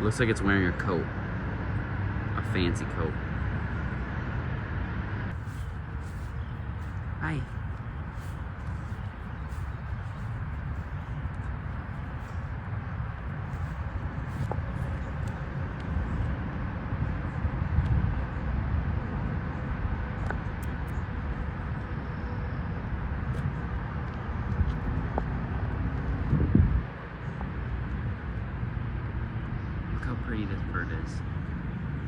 Looks like it's wearing a coat. A fancy coat. Hi.